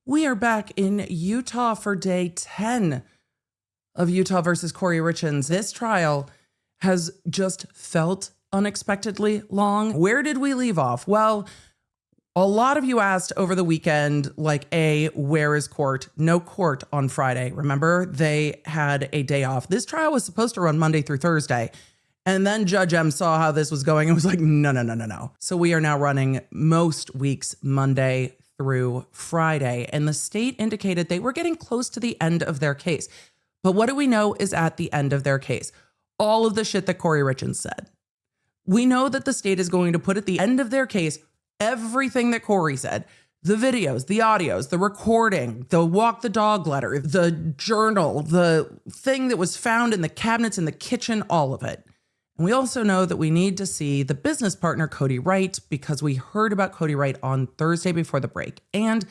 We are back in Utah for day 10 of Utah versus Kouri Richins. This trial has just felt unexpectedly long. Where did we leave off? Well, a lot of you asked over the weekend, like, where is court? No court on Friday. Remember, they had a day off. This trial was supposed to run Monday through Thursday. And then Judge M saw how this was going and was like, no. So we are now running most weeks Monday through Friday. And the state indicated they were getting close to the end of their case. But what do we know is at the end of their case? All of the shit that Kouri Richins said. We know that the state is going to put at the end of their case everything that Kouri said. The videos, the audios, the recording, the walk the dog letter, the journal, the thing that was found in the cabinets in the kitchen, all of it. And we also know that we need to see the business partner, Cody Wright, because we heard about Cody Wright on Thursday before the break. And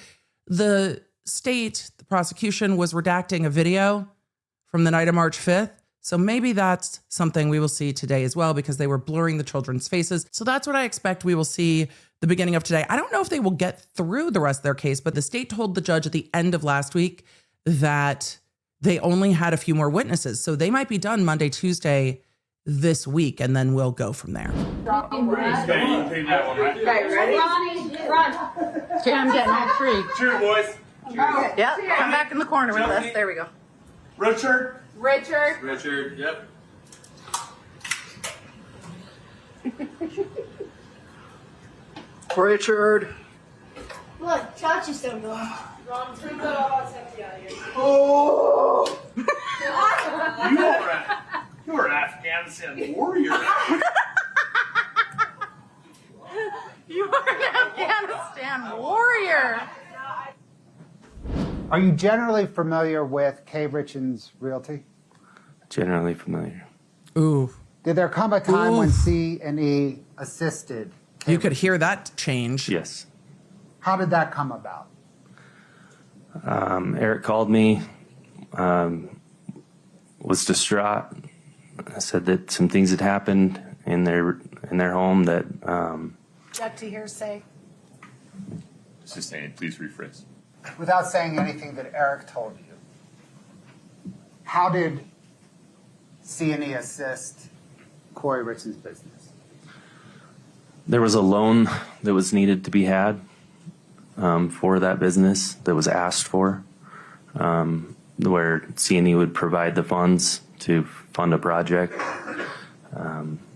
the state, the prosecution, was redacting a video from the night of March 5th. So maybe that's something we will see today as well, because they were blurring the children's faces. So that's what I expect we will see the beginning of today. I don't know if they will get through the rest of their case, but the state told the judge at the end of last week that they only had a few more witnesses. So they might be done Monday, Tuesday this week, and then we'll go from there. Okay, ready? Run. Okay, I'm getting that free. Cheers, boys. Cheers. Yeah, come back in the corner with us. There we go. Richard. Yep. Richard. Look, Chachi's still going. Ron, take that all sexy out of here. Oh! you are an Afghanistan warrior. You are an Afghanistan warrior. Are you generally familiar with Kouri Richins Realty? Generally familiar. Ooh. Did there come a time when C&E assisted Kouri You could Richins? hear that change. Yes. How did that come about? Eric called me, was distraught. I said that some things had happened in their home that. Object to hearsay. Sustained. Please rephrase. Without saying anything that Eric told you, how did C&E assist Kouri Richins' business? There was a loan that was needed to be had for that business that was asked for, where C&E would provide the funds to fund a project,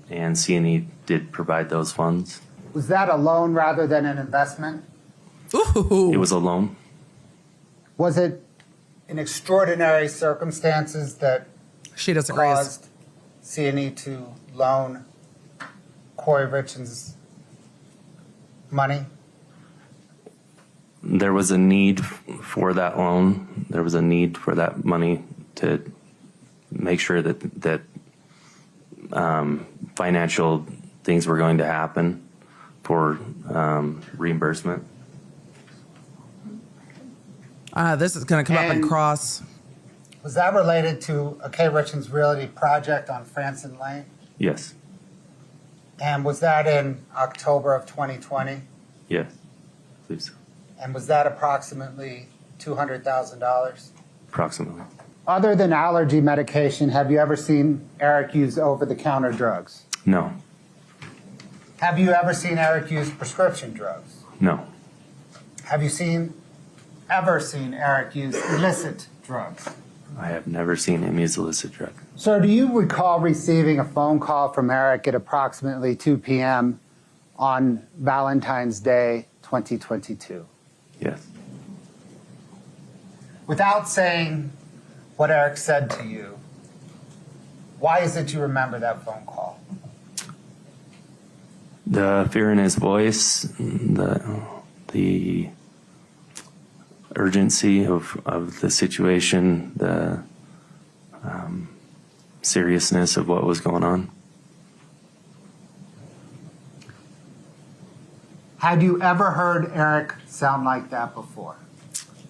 and C&E did provide those funds. Was that a loan rather than an investment? Ooh. It was a loan. Was it in extraordinary circumstances that She disagrees. caused C&E to loan Kouri Richins money? There was a need for that loan. There was a need for that money to make sure that financial things were going to happen for reimbursement. This is going to come up in cross. Was that related to a Kouri Richins Realty project on Franson Lane? Yes. And was that in October of 2020? Yes. I believe so. And was that approximately $200,000? Approximately. Other than allergy medication, have you ever seen Eric use over-the-counter drugs? No. Have you ever seen Eric use prescription drugs? No. Have you ever seen Eric use illicit drugs? I have never seen him use illicit drug. Sir, do you recall receiving a phone call from Eric at approximately 2 p.m. on Valentine's Day, 2022? Yes. Without saying what Eric said to you, why is it you remember that phone call? The fear in his voice, the urgency of the situation, the seriousness of what was going on. Had you ever heard Eric sound like that before?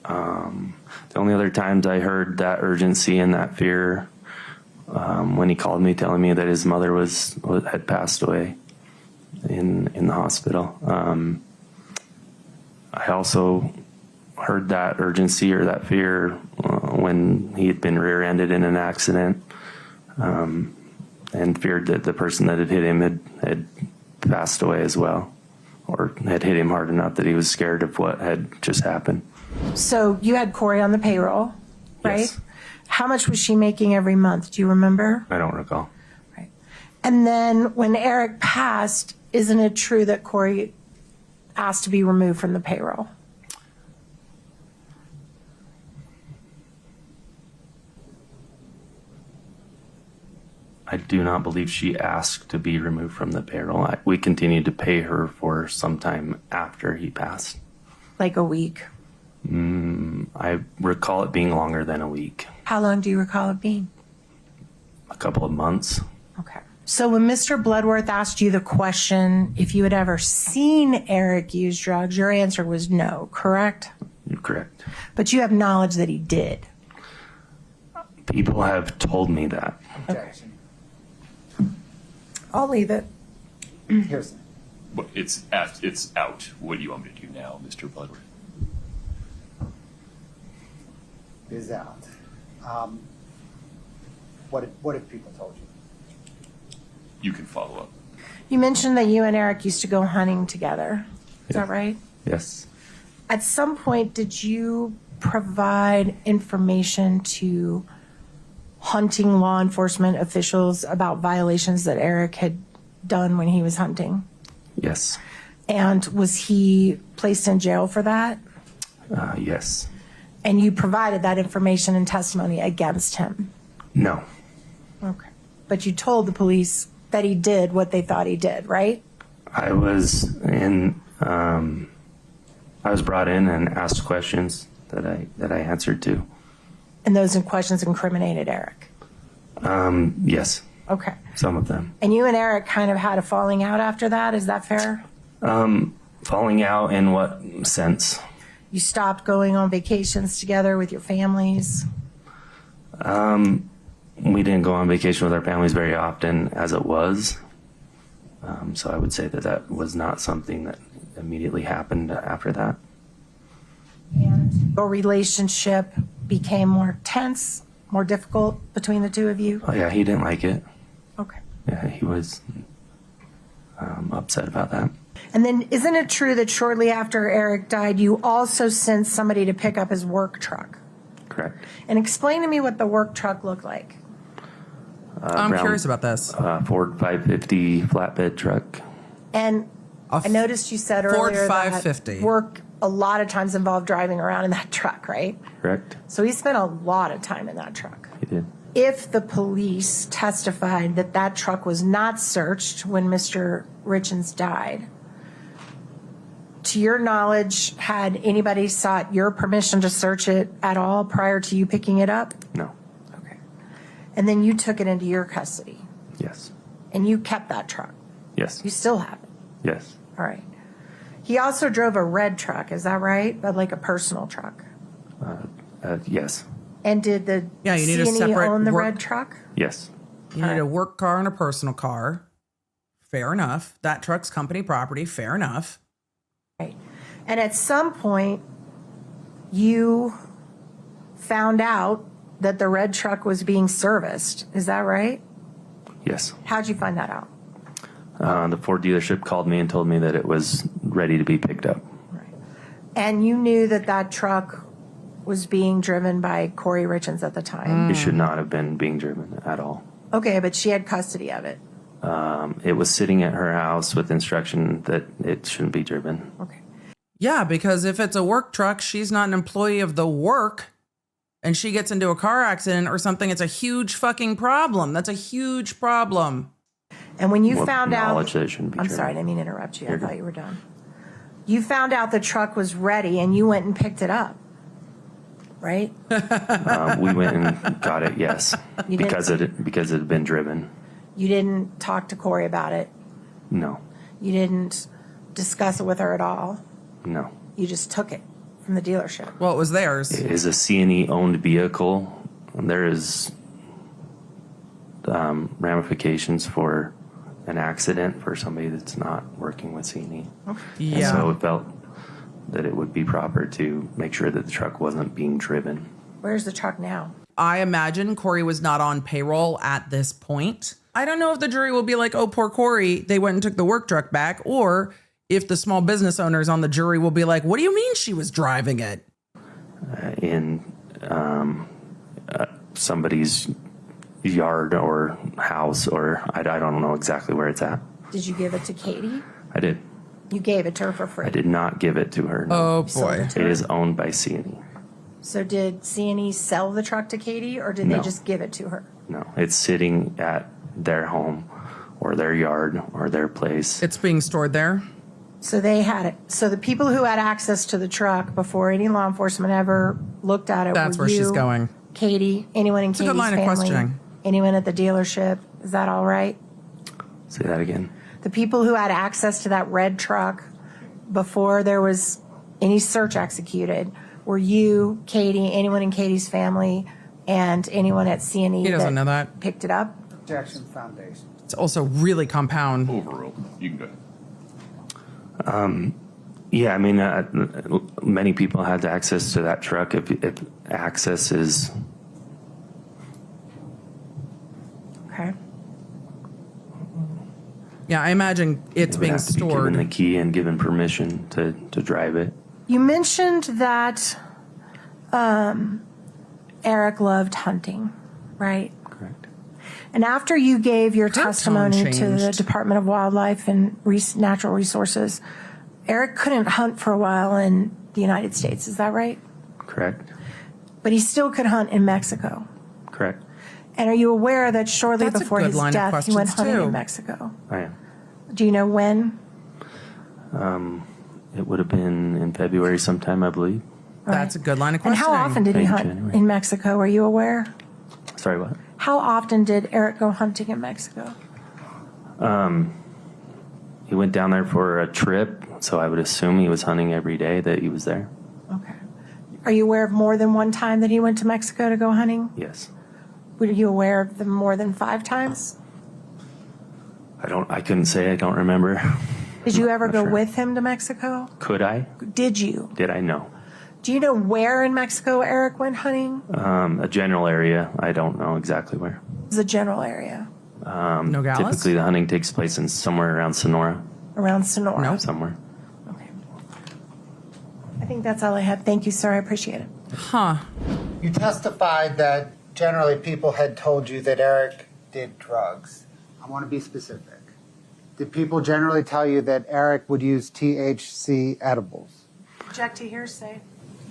The only other times I heard that urgency and that fear when he called me telling me that his mother had passed away in the hospital. I also heard that urgency or that fear when he had been rear-ended in an accident, and feared that the person that had hit him had passed away as well, or had hit him hard enough that he was scared of what had just happened. So you had Kouri on the payroll, right? Yes. How much was she making every month? Do you remember? I don't recall. Right. And then when Eric passed, isn't it true that Kouri asked to be removed from the payroll? I do not believe she asked to be removed from the payroll. We continued to pay her for some time after he passed. Like a week? I recall it being longer than a week. How long do you recall it being? A couple of months. Okay. So when Mr. Bloodworth asked you the question if you had ever seen Eric use drugs, your answer was no, correct? You're correct. But you have knowledge that he did. People have told me that. Objection. I'll leave it. Here's But it's out. What do you want me to do now, Mr. Bloodworth? is out. What have people told you? You can follow up. You mentioned that you and Eric used to go hunting together. Is that right? Yes. At some point, did you provide information to hunting law enforcement officials about violations that Eric had done when he was hunting? Yes. And was he placed in jail for that? Yes. And you provided that information and testimony against him? No. Okay. But you told the police that he did what they thought he did, right? I was brought in and asked questions that I answered to. And those questions incriminated Eric? Yes. Okay. Some of them. And you and Eric kind of had a falling out after that, is that fair? Falling out in what sense? You stopped going on vacations together with your families? We didn't go on vacation with our families very often as it was. So I would say that was not something that immediately happened after that. And your relationship became more tense, more difficult between the two of you? Oh yeah, he didn't like it. Okay. Yeah, he was upset about that. And then isn't it true that shortly after Eric died, you also sent somebody to pick up his work truck? Correct. And explain to me what the work truck looked like. I'm brown, curious about this. Ford 550 flatbed truck. And I noticed you said Ford earlier 550. that work a lot of times involved driving around in that truck, right? Correct. So he spent a lot of time in that truck. He did. If the police testified that that truck was not searched when Mr. Richins died, to your knowledge, had anybody sought your permission to search it at all prior to you picking it up? No. Okay. And then you took it into your custody Yes. and you kept that truck. Yes. You still have it. Yes. All right. He also drove a red truck, is that right? But like a personal truck. Yes. And did the Yeah, you need a C&E separate own the work- red truck? Yes. You need a work car and a personal car. Fair enough. That truck's company property. Fair enough. Right. And at some point, you found out that the red truck was being serviced. Is that right? Yes. How'd you find that out? The Ford dealership called me and told me that it was ready to be picked up. Right. And you knew that that truck was being driven by Kouri Richins at the time? It should not have been being driven at all. Okay, but she had custody of it. It was sitting at her house with instruction that it shouldn't be driven. Okay. Yeah, because if it's a work truck, she's not an employee of the work and she gets into a car accident or something, it's a huge fucking problem. That's a huge problem. And when you Well, found out, knowledge that it shouldn't be I'm driven. sorry, I didn't mean to interrupt you. I You're thought good. you were done. You found out the truck was ready and you went and picked it up, right? We went and got it, yes, You didn't- because it had been driven. You didn't talk to Kouri about it. No, You didn't discuss it with her at all. no. You just took it from the dealership. Well, it was theirs. It is a C&E owned vehicle. There is ramifications for an accident for somebody that's not working with C&E. Yeah. So it felt that it would be proper to make sure that the truck wasn't being driven. Where's the truck now? I imagine Kouri was not on payroll at this point. I don't know if the jury will be like, oh, poor Kouri, they went and took the work truck back, or if the small business owners on the jury will be like, what do you mean she was driving it? In somebody's yard or house, or I don't know exactly where it's at. Did you give it to Katie? I did. You gave it to her for free. I did not give it to her. No. Oh, sold boy. it to It her? is owned by C&E. So did C&E sell the truck to Katie, or did No. they just give it to her? No, it's sitting at their home or their yard or their place. It's being stored there. So they had it. So the people who had access to the truck before any law enforcement ever looked at it That's were where you, she's going. Katie, anyone in a good Katie's line of family, questioning. anyone at the dealership. Is that all right? Say that again. The people who had access to that red truck before there was any search executed were you, Katie, anyone in Katie's family, and anyone at C&E He doesn't know that. picked it up? Objection foundation. It's also really compound. Overruled. You can go ahead. Yeah, I mean, many people had access to that truck. If access is, Okay. Yeah, I imagine it's it would being have to be given the stored. key and given permission to drive it. You mentioned that Eric loved hunting, right? Correct. And after you gave your tone testimony to the changed. Department of Wildlife and Natural Resources, Eric couldn't hunt for a while in the United States. Is that right? Correct. But he still could hunt in Mexico. Correct. And are you aware that shortly That's a before good his line of death, he went questions, hunting too. in Mexico? I am. Do you know when? It would have been in February sometime, I believe. That's a good line of And questioning. how often did he Maybe hunt January. in Mexico? Are you aware? Sorry, what? How often did Eric go hunting in Mexico? He went down there for a trip, so I would assume he was hunting every day that he was there. Okay. Are you aware of more than one time that he went to Mexico to go hunting? Yes. Were you aware of them more than 5 times? I couldn't say. I don't remember. Did you ever Not go sure. with him to Mexico? Could I? Did you? Did I? No. Do you know where in Mexico Eric went hunting? A general area. I don't know exactly where. The general area Nogales? Typically, the hunting takes place in somewhere around Sonora. around Sonora. Nope. Somewhere. Okay. I think that's all I had. Thank you, sir. I appreciate it. Huh. You testified that generally people had told you that Eric did drugs. I want to be specific. Did people generally tell you that Eric would use THC edibles? Object to hearsay.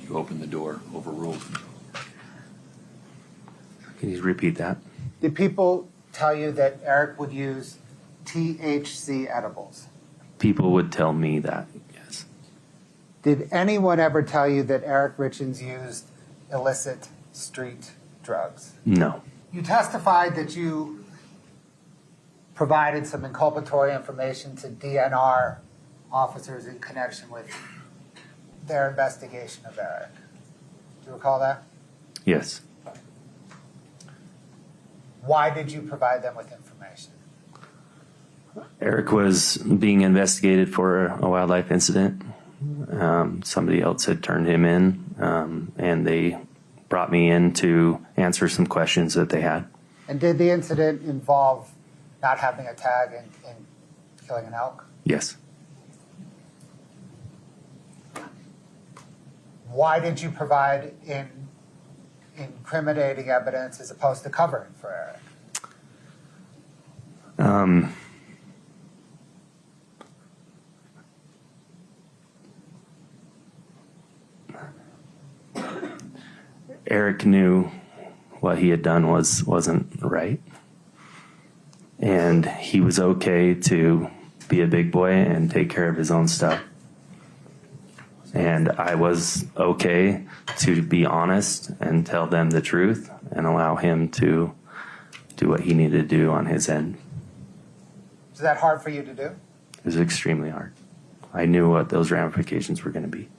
You open the door. Overruled. Can you repeat that? Did people tell you that Eric would use THC edibles? People would tell me that. Yes. Did anyone ever tell you that Eric Richins used illicit street drugs? No. You testified that you provided some inculpatory information to DNR officers in connection with their investigation of Eric. Do you recall that? Yes. Why did you provide them with information? Eric was being investigated for a wildlife incident. Somebody else had turned him in, and they brought me in to answer some questions that they had. And did the incident involve not having a tag and killing an elk? Yes. Why did you provide incriminating evidence as opposed to covering for Eric? Eric knew what he had done wasn't right. And he was okay to be a big boy and take care of his own stuff. And I was okay to be honest and tell them the truth and allow him to do what he needed to do on his end. Is that hard for you to do? It was extremely hard. I knew what those ramifications were going to be.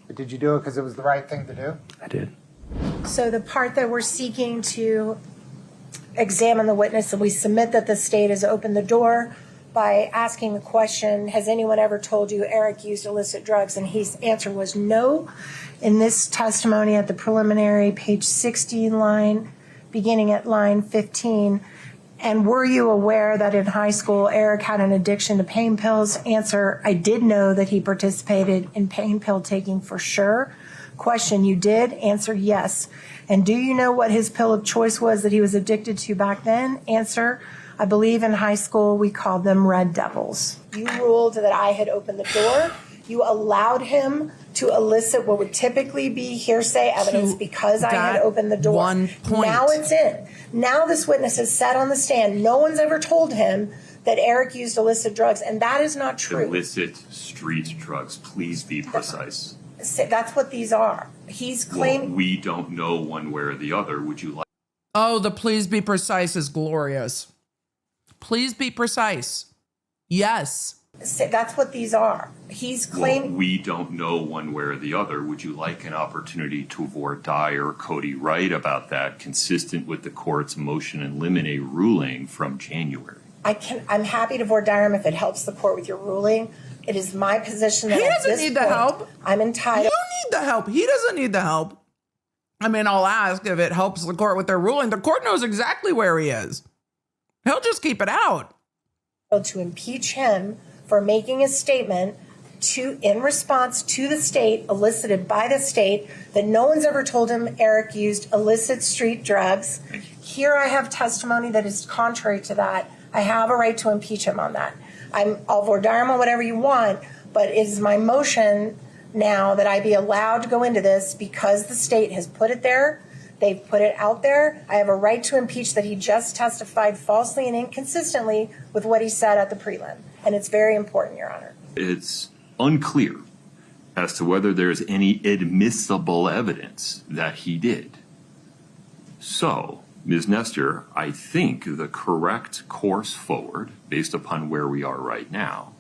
But did you do it because it was the right thing to do? I did. So the part that we're seeking to examine the witness, and we submit that the state has opened the door by asking the question, has anyone ever told you Eric used illicit drugs? And his answer was no. In this testimony at the preliminary, page 16 line, beginning at line 15, and were you aware that in high school Eric had an addiction to pain pills? Answer, I did know that he participated in pain pill taking for sure. Question, you did? Answer, yes. And do you know what his pill of choice was that he was addicted to back then? Answer, I believe in high school we called them Red Devils. You ruled that I had opened the door. You allowed him to elicit what would typically be hearsay evidence because I had opened the door. One point. Now it's in. Now this witness has said on the stand, no one's ever told him that Eric used illicit drugs, and that is not true. Illicit street drugs. Please be precise. That's what these are. He's claiming. Well, we don't know one way or the other. Would you like? Oh, the please be precise is glorious. Please be precise. Yes. That's what these are. He's claiming. Well, we don't know one way or the other. Would you like an opportunity to voir dire Cody Wright about that, consistent with the court's motion in limine ruling from January? I'm happy to voir dire him if it helps the court with your ruling. It is my position that He at doesn't this need the point, help. I'm entitled. You need the help. He doesn't need the help. I mean, I'll ask if it helps the court with their ruling. The court knows exactly where he is. He'll just keep it out. To impeach him for making a statement in response to the state, elicited by the state, that no one's ever told him Eric used illicit street drugs. Here I have testimony that is contrary to that. I have a right to impeach him on that. I'll voir dire him on whatever you want, but it is my motion now that I be allowed to go into this because the state has put it there. They've put it out there. I have a right to impeach that he just testified falsely and inconsistently with what he said at the prelim. And it's very important, Your Honor. It's unclear as to whether there's any admissible evidence that he did. So, Ms. Nestor, I think the correct course forward, based upon where we are right now,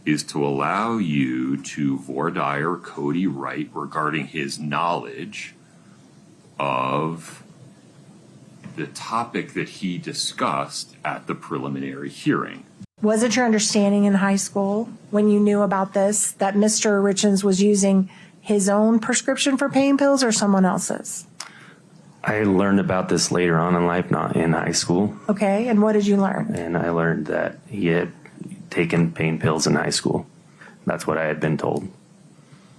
is to allow you to voir dire Cody Wright regarding his knowledge of the topic that he discussed at the preliminary hearing. Was it your understanding in high school when you knew about this that Mr. Richins was using his own prescription for pain pills or someone else's? I learned about this later on in life, not in high school. Okay, and what did you learn? And I learned that he had taken pain pills in high school. That's what I had been told.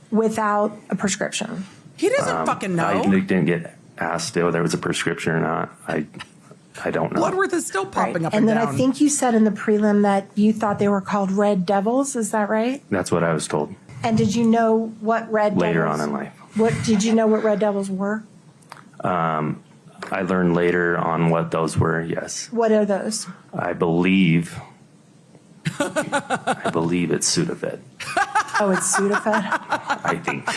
Without a prescription? He doesn't fucking know. I didn't get asked if there was a prescription or not. I don't know. Bloodworth is still popping up and and then down. I think you said in the prelim that you thought they were called Red Devils. Is that right? That's what I was told. And did you know what Red Devils? Later on in life. What did you know what Red Devils were? I learned later on what those were. Yes. What are those? I believe it's Sudafed. Oh, it's Sudafed. I think.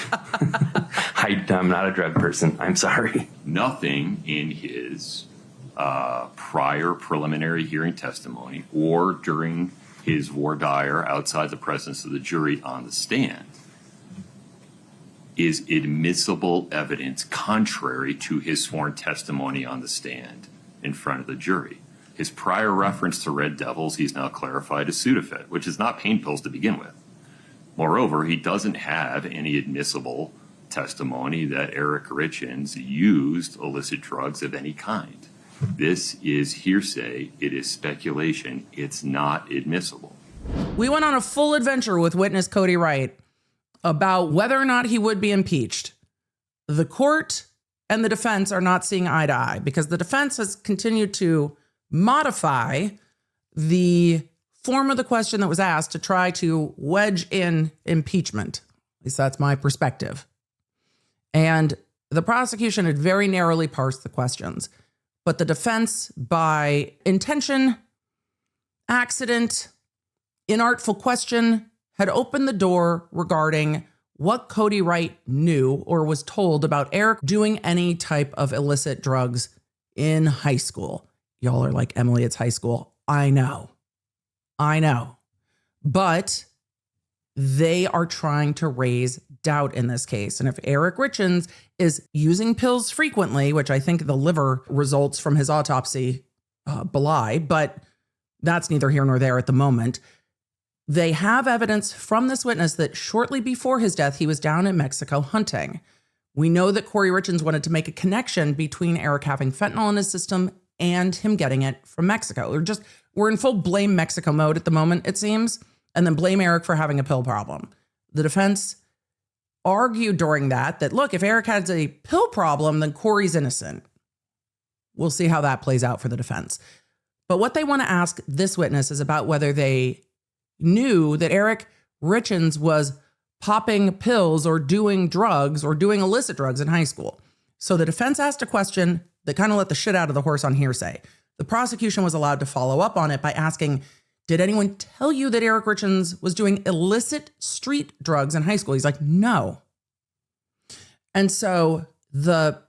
I'm not a drug person. I'm sorry. Nothing in his prior preliminary hearing testimony or during his voir dire outside the presence of the jury on the stand is admissible evidence contrary to his sworn testimony on the stand in front of the jury. His prior reference to Red Devils, he's now clarified as Sudafed, which is not pain pills to begin with. Moreover, he doesn't have any admissible testimony that Eric Richins used illicit drugs of any kind. This is hearsay. It is speculation. It's not admissible. We went on a full adventure with witness Cody Wright about whether or not he would be impeached. The court and the defense are not seeing eye to eye because the defense has continued to modify the form of the question that was asked to try to wedge in impeachment. At least that's my perspective. And the prosecution had very narrowly parsed the questions. But the defense, by intention, accident, inartful question, had opened the door regarding what Cody Wright knew or was told about Eric doing any type of illicit drugs in high school. Y'all are like, Emily, it's high school. I know. But they are trying to raise doubt in this case. And if Eric Richins is using pills frequently, which I think the liver results from his autopsy belie, but That's neither here nor there at the moment. They have evidence from this witness that shortly before his death, he was down in Mexico hunting. We know that Kouri Richins wanted to make a connection between Eric having fentanyl in his system and him getting it from Mexico. We're in full blame Mexico mode at the moment, it seems, and then blame Eric for having a pill problem. The defense argued during that, look, if Eric has a pill problem, then Kouri's innocent. We'll see how that plays out for the defense. But what they want to ask this witness is about whether they knew that Eric Richins was popping pills or doing drugs or doing illicit drugs in high school. So the defense asked a question that kind of let the shit out of the horse on hearsay. The prosecution was allowed to follow up on it by asking, did anyone tell you that Eric Richins was doing illicit street drugs in high school? He's like, no. And so the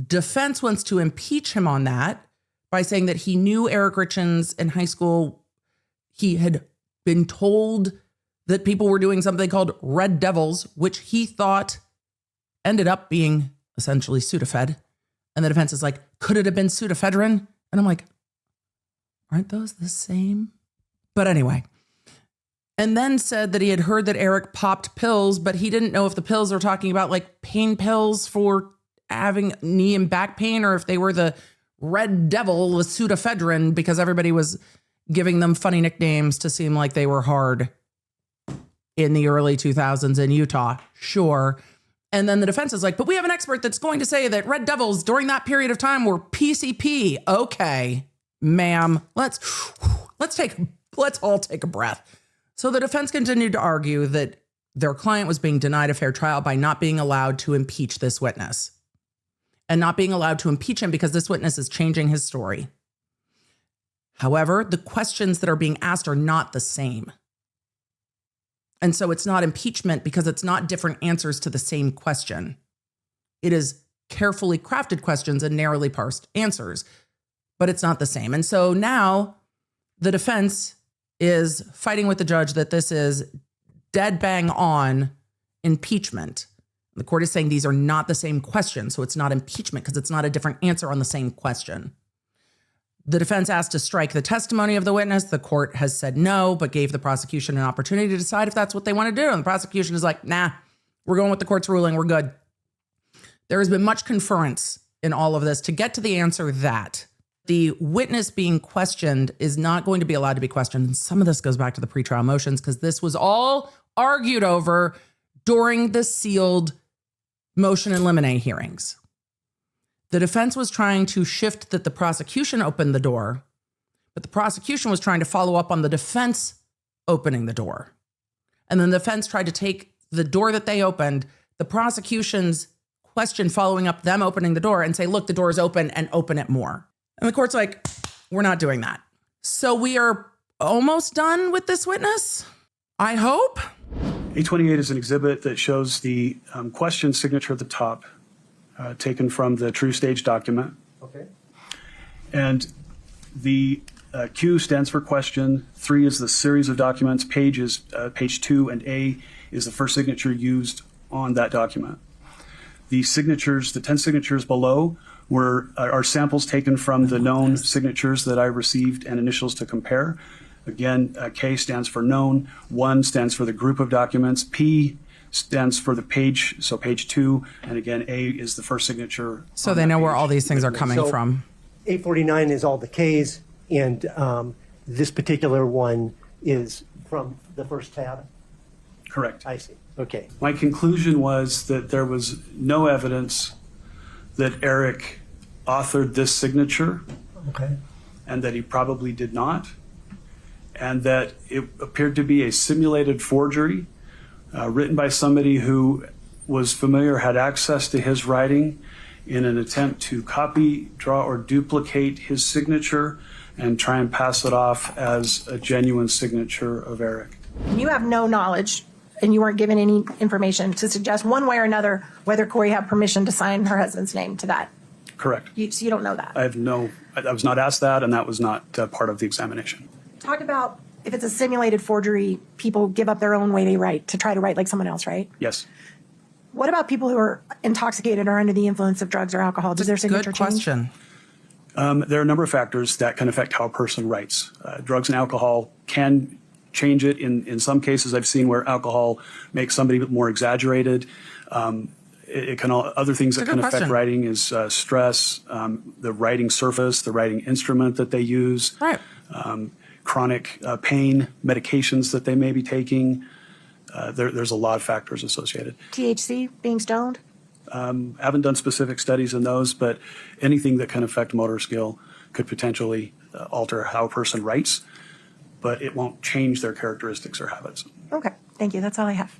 defense wants to impeach him on that by saying that he knew Eric Richins in high school. He had been told that people were doing something called Red Devils, which he thought ended up being essentially Sudafed. And the defense is like, could it have been pseudoephedrine? And I'm like, aren't those the same? But anyway, and then said that he had heard that Eric popped pills, but he didn't know if the pills are talking about like pain pills for having knee and back pain, or if they were the Red Devil with pseudoephedrine, because everybody was giving them funny nicknames to seem like they were hard in the early 2000s in Utah. Sure. And then the defense is like, but we have an expert that's going to say that Red Devils during that period of time were PCP. Okay, ma'am, let's all take a breath. So the defense continued to argue that their client was being denied a fair trial by not being allowed to impeach this witness, and not being allowed to impeach him because this witness is changing his story. However, the questions that are being asked are not the same. And so it's not impeachment because it's not different answers to the same question. It is carefully crafted questions and narrowly parsed answers, but it's not the same. And so now the defense is fighting with the judge that this is dead bang on impeachment. The court is saying these are not the same questions, so it's not impeachment because it's not a different answer on the same question. The defense asked to strike the testimony of the witness. The court has said no, but gave the prosecution an opportunity to decide if that's what they want to do. And the prosecution is like, nah, we're going with the court's ruling. We're good. There has been much conference in all of this to get to the answer that the witness being questioned is not going to be allowed to be questioned. And some of this goes back to the pretrial motions because this was all argued over during the sealed motion in limine hearings. The defense was trying to shift that the prosecution opened the door, but the prosecution was trying to follow up on the defense opening the door. And then the defense tried to take the door that they opened, the prosecution's question following up them opening the door, and say, look, the door is open, and open it more. And the court's like, we're not doing that. So we are almost done with this witness, I hope. 828 is an exhibit that shows the question signature at the top, taken from the true stage document. Okay. And the Q stands for question. 3 is the series of documents. Page is page 2, and A is the first signature used on that document. The signatures, the 10 signatures below, are samples taken from the known signatures that I received and initials to compare. Again, K stands for known. 1 stands for the group of documents. P stands for the page, so page 2, and again, A is the first signature. So they know where all these things are coming from. 849 is all the Ks, and this particular one is from the first tab? Correct. I see. Okay. My conclusion was that there was no evidence that Eric authored this signature, Okay. and that he probably did not, and that it appeared to be a simulated forgery written by somebody who was familiar, had access to his writing in an attempt to copy, draw, or duplicate his signature and try and pass it off as a genuine signature of Eric. You have no knowledge, and you weren't given any information to suggest one way or another whether Kouri had permission to sign her husband's name to that. Correct. So you don't know that. I was not asked that, and that was not part of the examination. Talk about if it's a simulated forgery, people give up their own way they write to try to write like someone else, right? Yes. What about people who are intoxicated or under the influence of drugs or alcohol? Does their signature Good question. There are a number of factors that can affect how a person writes. Drugs and alcohol can change it. In some cases, I've seen where alcohol makes somebody more exaggerated. It can other things that can affect writing is stress, the writing surface, the writing instrument that they use, Right. Chronic pain, medications that they may be taking. There's a lot of factors associated. THC, being stoned? Haven't done specific studies in those, but anything that can affect motor skill could potentially alter how a person writes, but it won't change their characteristics or habits. Okay, thank you. That's all I have.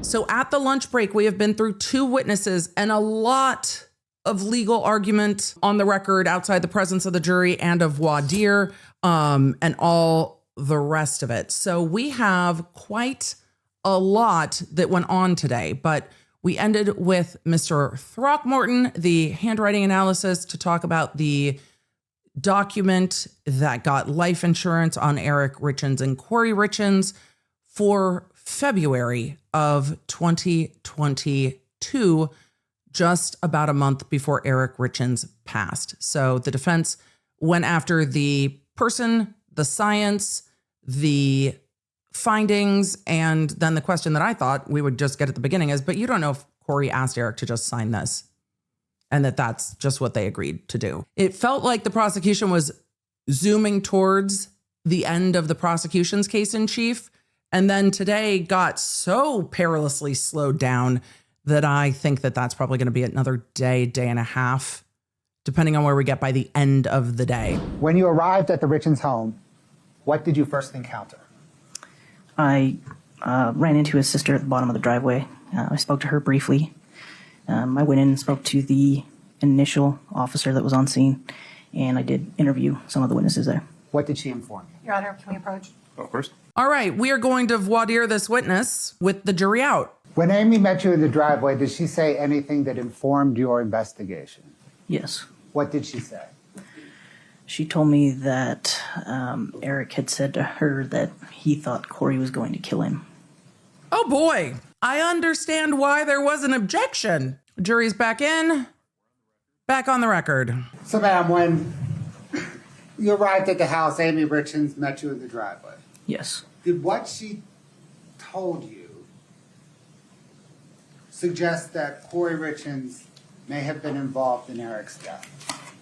So at the lunch break, we have been through 2 witnesses and a lot of legal argument on the record outside the presence of the jury and of voir dire, and all the rest of it. So we have quite a lot that went on today, but we ended with Mr. Throckmorton, the handwriting analysis, to talk about the document that got life insurance on Eric Richins and Kouri Richins for February of 2022, just about a month before Eric Richins passed. So the defense went after the person, the science, the findings, and then the question that I thought we would just get at the beginning is, but you don't know if Kouri asked Eric to just sign this and that's just what they agreed to do. It felt like the prosecution was zooming towards the end of the prosecution's case in chief, and then today got so perilously slowed down that I think that that's probably going to be another day and a half, depending on where we get by the end of the day. When you arrived at the Richins home, what did you first encounter? I ran into his sister at the bottom of the driveway. I spoke to her briefly. I went in and spoke to the initial officer that was on scene, and I did interview some of the witnesses there. What did she inform you? Your Honor, can we approach? Of course. All right, we are going to voir dire this witness with the jury out. When Amy met you in the driveway, did she say anything that informed your investigation? Yes. What did she say? She told me that Eric had said to her that he thought Kouri was going to kill him. Oh boy, I understand why there was an objection. Jury's back in, back on the record. So, ma'am, when you arrived at the house, Amy Richins met you in the driveway. Yes. Did what she told you suggest that Kouri Richins may have been involved in Eric's death?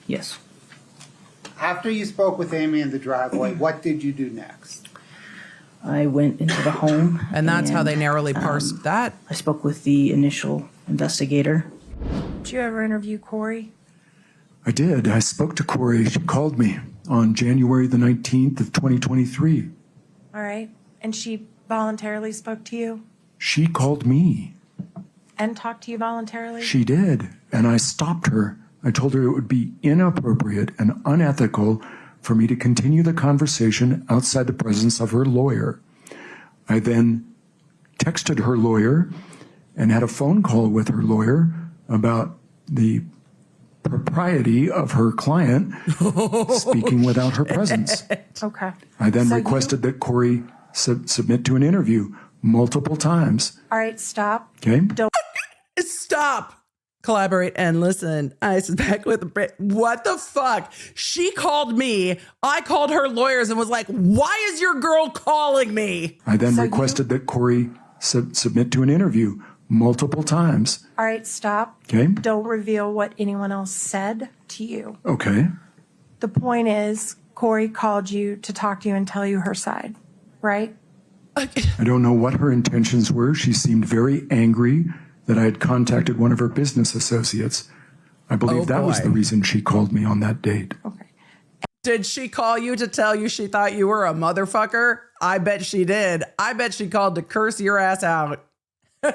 Yes. After you spoke with Amy in the driveway, what did you do next? I went into the home. And that's how they narrowly parsed that. I spoke with the initial investigator. Did you ever interview Kouri? I did. I spoke to Kouri. She called me on January the 19th of 2023. All right. And she voluntarily spoke to you She called me. and talked to you voluntarily? She did. And I stopped her. I told her it would be inappropriate and unethical for me to continue the conversation outside the presence of her lawyer. I then texted her lawyer and had a phone call with her lawyer about the propriety of her client speaking without her presence. Okay. I then requested that Kouri submit to an interview multiple times. All right, stop. Okay? Don't. Stop. Collaborate and listen. I was back with what the fuck? She called me. I called her lawyers and was like, why is your girl calling me? I then requested that Kouri submit to an interview multiple times. All right, stop. Okay? Don't reveal what anyone else said to you. Okay. The point is, Kouri called you to talk to you and tell you her side, right? I don't know what her intentions were. She seemed very angry that I had contacted one of her business associates. I believe that was the reason she called me on that date. Okay. Did she call you to tell you she thought you were a motherfucker? I bet she did. I bet she called to curse your ass out. I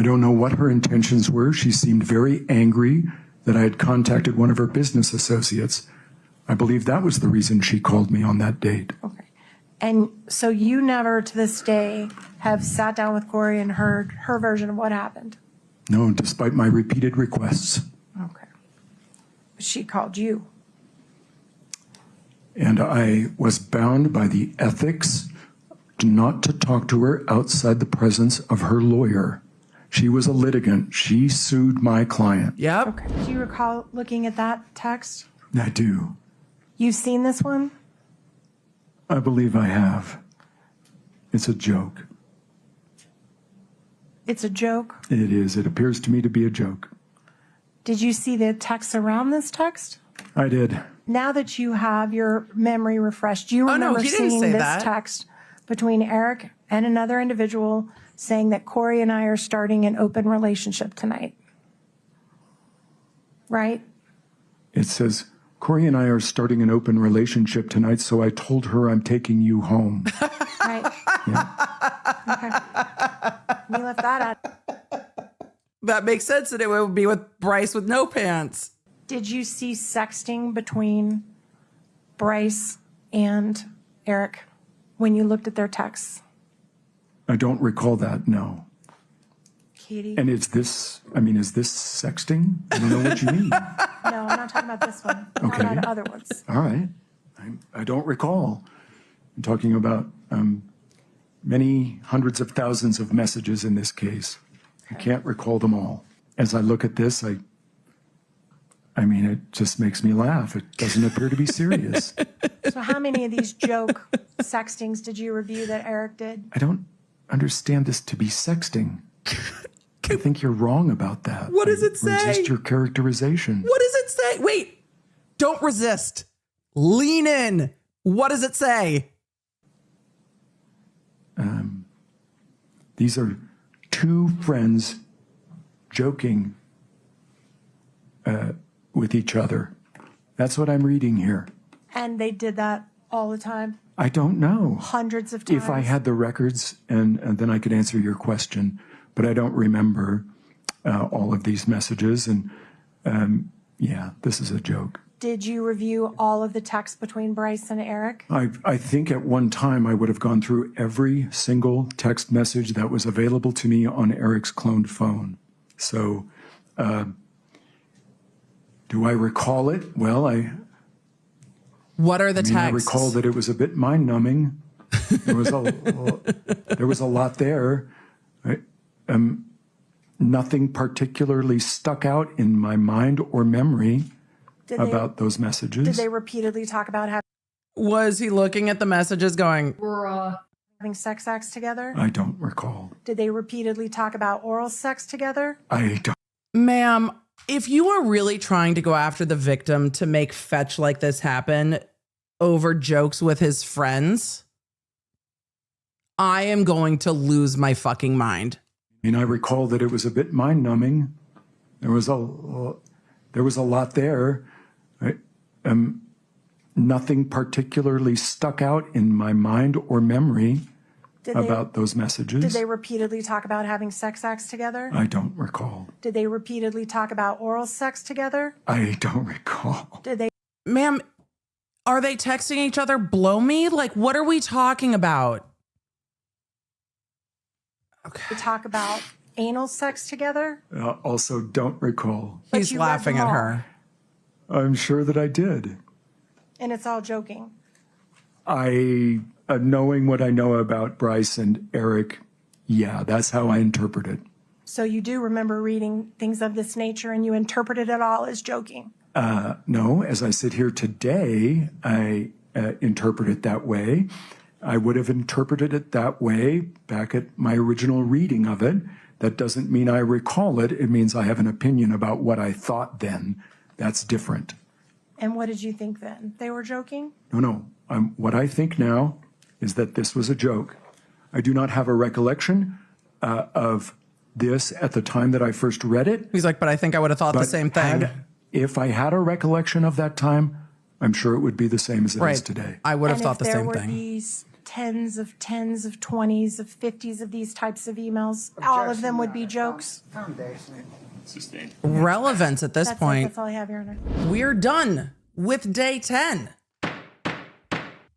don't know what her intentions were. She seemed very angry that I had contacted one of her business associates. I believe that was the reason she called me on that date. Okay. And so you never to this day have sat down with Kouri and heard her version of what happened? No, despite my repeated requests. Okay. She called you. And I was bound by the ethics not to talk to her outside the presence of her lawyer. She was a litigant. She sued my client. Yep. Okay. Do you recall looking at that text? I do. You've seen this one? I believe I have. It's a joke. It's a joke. It is. It appears to me to be a joke. Did you see the text around this text? I did. Now that you have your memory refreshed, do you Oh, no, remember he didn't seeing say this that. text between Eric and another individual saying that Kouri and I are starting an open relationship tonight? Right? It says, Kouri and I are starting an open relationship tonight, so I told her I'm taking you home. Right. Okay. You left that out. That makes sense that it would be with Bryce with no pants. Did you see sexting between Bryce and Eric when you looked at their texts? I don't recall that, no. Katie? And is this sexting? I don't know what you mean. No, I'm not talking about this one. I'm Okay. talking about other ones. All right. I don't recall. I'm talking about many hundreds of thousands of messages in this case. I can't recall them all. As I look at this, I mean, it just makes me laugh. It doesn't appear to be serious. So how many of these joke sextings did you review that Eric did? I don't understand this to be sexting. I think you're wrong about that. What does it say? Resist your characterization. What does it say? Wait, don't resist. Lean in. What does it say? These are two friends joking with each other. That's what I'm reading here. And they did that all the time, I don't know. hundreds of times. If I had the records, and then I could answer your question, but I don't remember all of these messages. And yeah, this is a joke. Did you review all of the texts between Bryce and Eric? I think at one time I would have gone through every single text message that was available to me on Eric's cloned phone. So do I recall it? Well, What are the I texts? recall that it was a bit mind-numbing. There was a lot there. Nothing particularly stuck out in my mind or memory about those messages. Did they repeatedly talk about Was he looking at the messages going, having sex acts together? I don't recall. Did they repeatedly talk about oral sex together? I don't. ma'am, if you are really trying to go after the victim to make fetch like this happen over jokes with his friends, I am going to lose my fucking mind. I mean, I recall that it was a bit mind-numbing. There was a lot there. Nothing particularly stuck out in my mind or memory about those messages. Did they repeatedly talk about having sex acts together? I don't recall. Did they repeatedly talk about oral sex together? I don't recall. Did they? Ma'am, are they texting each other blow me? Like, what are we talking about? They talk about anal sex together? Also, don't recall. But He's you read laughing them at all. her. I'm sure that I did. And it's all joking. Knowing what I know about Bryce and Eric, yeah, that's how I interpret it. So you do remember reading things of this nature and you interpreted it all as joking? No, as I sit here today, I interpret it that way. I would have interpreted it that way back at my original reading of it. That doesn't mean I recall it. It means I have an opinion about what I thought then. That's different. And what did you think then? They were joking? No. What I think now is that this was a joke. I do not have a recollection of this at the time that I first read it. He's like, but I think I would have thought the same thing. If I had a recollection of that time, I'm sure it would be the same as it is today. I would have thought the same And if there thing. were these tens of 20s of 50s of these types of emails, all of them would be jokes? Foundation. Sustained. Relevance at this That's point. That's all I have, Your Honor. We're done with day 10.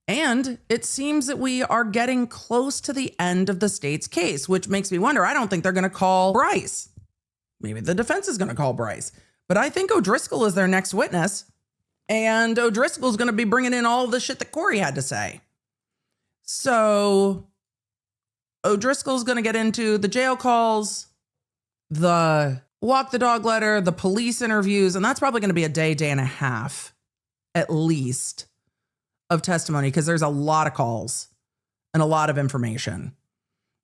And it seems that we are getting close to the end of the state's case, which makes me wonder, I don't think they're going to call Bryce. Maybe the defense is going to call Bryce. But I think O'Driscoll is their next witness. And O'Driscoll is going to be bringing in all of the shit that Kouri had to say. So O'Driscoll is going to get into the jail calls, the walk the dog letter, the police interviews, and that's probably going to be a day and a half at least of testimony because there's a lot of calls and a lot of information.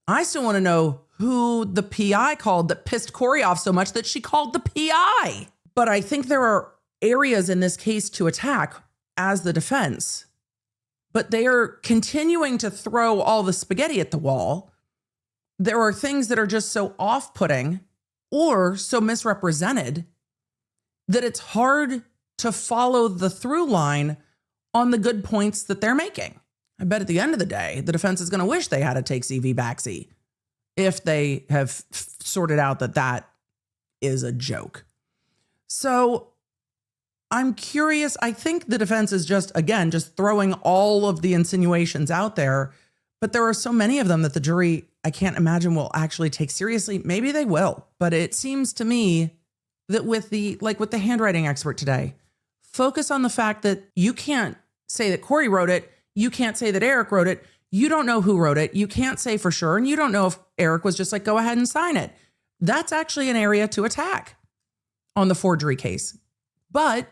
I still want to know who the PI called that pissed Kouri off so much that she called the PI. But I think there are areas in this case to attack as the defense, but they are continuing to throw all the spaghetti at the wall. There are things that are just so off-putting or so misrepresented that it's hard to follow the through line on the good points that they're making. I bet at the end of the day, the defense is going to wish they had a take CV backseat if they have sorted out that that is a joke. So I'm curious. I think the defense is just throwing all of the insinuations out there, but there are so many of them that the jury, I can't imagine, will actually take seriously. Maybe they will, but it seems to me that with the handwriting expert today, focus on the fact that you can't say that Kouri wrote it. You can't say that Eric wrote it. You don't know who wrote it. You can't say for sure. And you don't know if Eric was just like, go ahead and sign it. That's actually an area to attack on the forgery case. But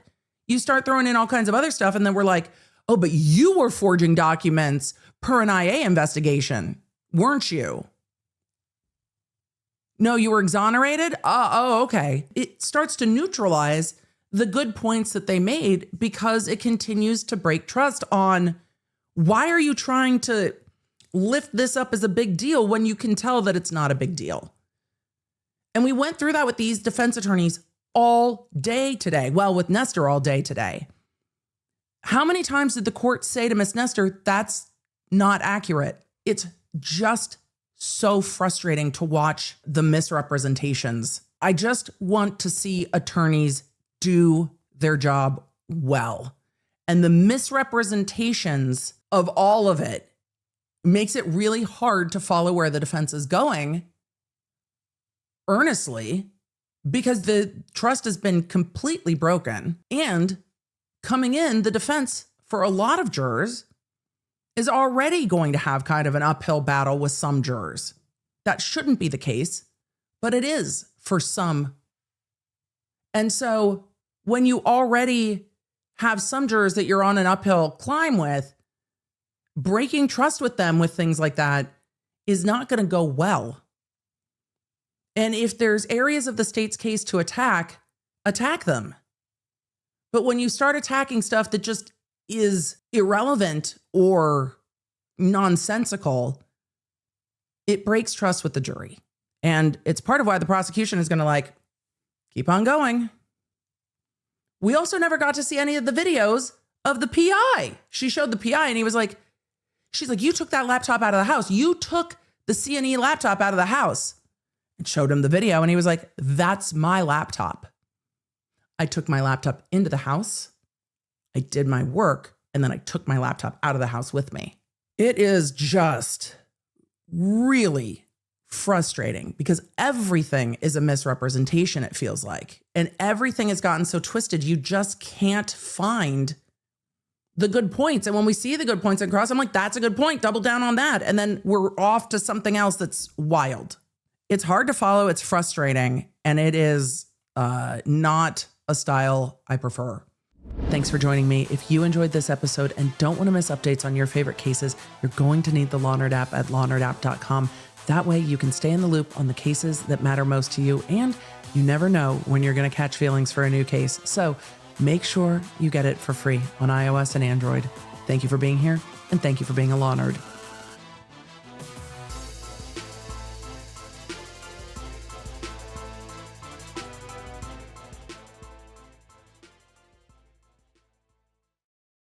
you start throwing in all kinds of other stuff. And then we're like, oh, but you were forging documents per an IA investigation, weren't you? No, you were exonerated? Oh, okay. It starts to neutralize the good points that they made because it continues to break trust on why are you trying to lift this up as a big deal when you can tell that it's not a big deal? And we went through that with these defense attorneys all day today. Well, with Nestor all day today. How many times did the court say to Miss Nestor, that's not accurate? It's just so frustrating to watch the misrepresentations. I just want to see attorneys do their job well. And the misrepresentations of all of it makes it really hard to follow where the defense is going earnestly because the trust has been completely broken. And coming in, the defense for a lot of jurors is already going to have kind of an uphill battle with some jurors. That shouldn't be the case, but it is for some. And so when you already have some jurors that you're on an uphill climb with, breaking trust with them with things like that is not going to go well. And if there's areas of the state's case to attack them. But when you start attacking stuff that just is irrelevant or nonsensical, it breaks trust with the jury. And it's part of why the prosecution is going to keep on going. We also never got to see any of the videos of the PI. She showed the PI and he was like, she's like, you took that laptop out of the house. You took the C&E laptop out of the house. And showed him the video and he was like, that's my laptop. I took my laptop into the house. I did my work and then I took my laptop out of the house with me. It is just really frustrating because everything is a misrepresentation, it feels like. And everything has gotten so twisted, you just can't find the good points. And when we see the good points in cross, I'm like, that's a good point. Double down on that. And then we're off to something else that's wild. It's hard to follow. It's frustrating. And it is not a style I prefer. Thanks for joining me. If you enjoyed this episode and don't want to miss updates on your favorite cases, you're going to need the LawNerd app at lawnerd.com. That way you can stay in the loop on the cases that matter most to you. And you never know when you're going to catch feelings for a new case. So make sure you get it for free on iOS and Android. Thank you for being here. And thank you for being a Law Nerd.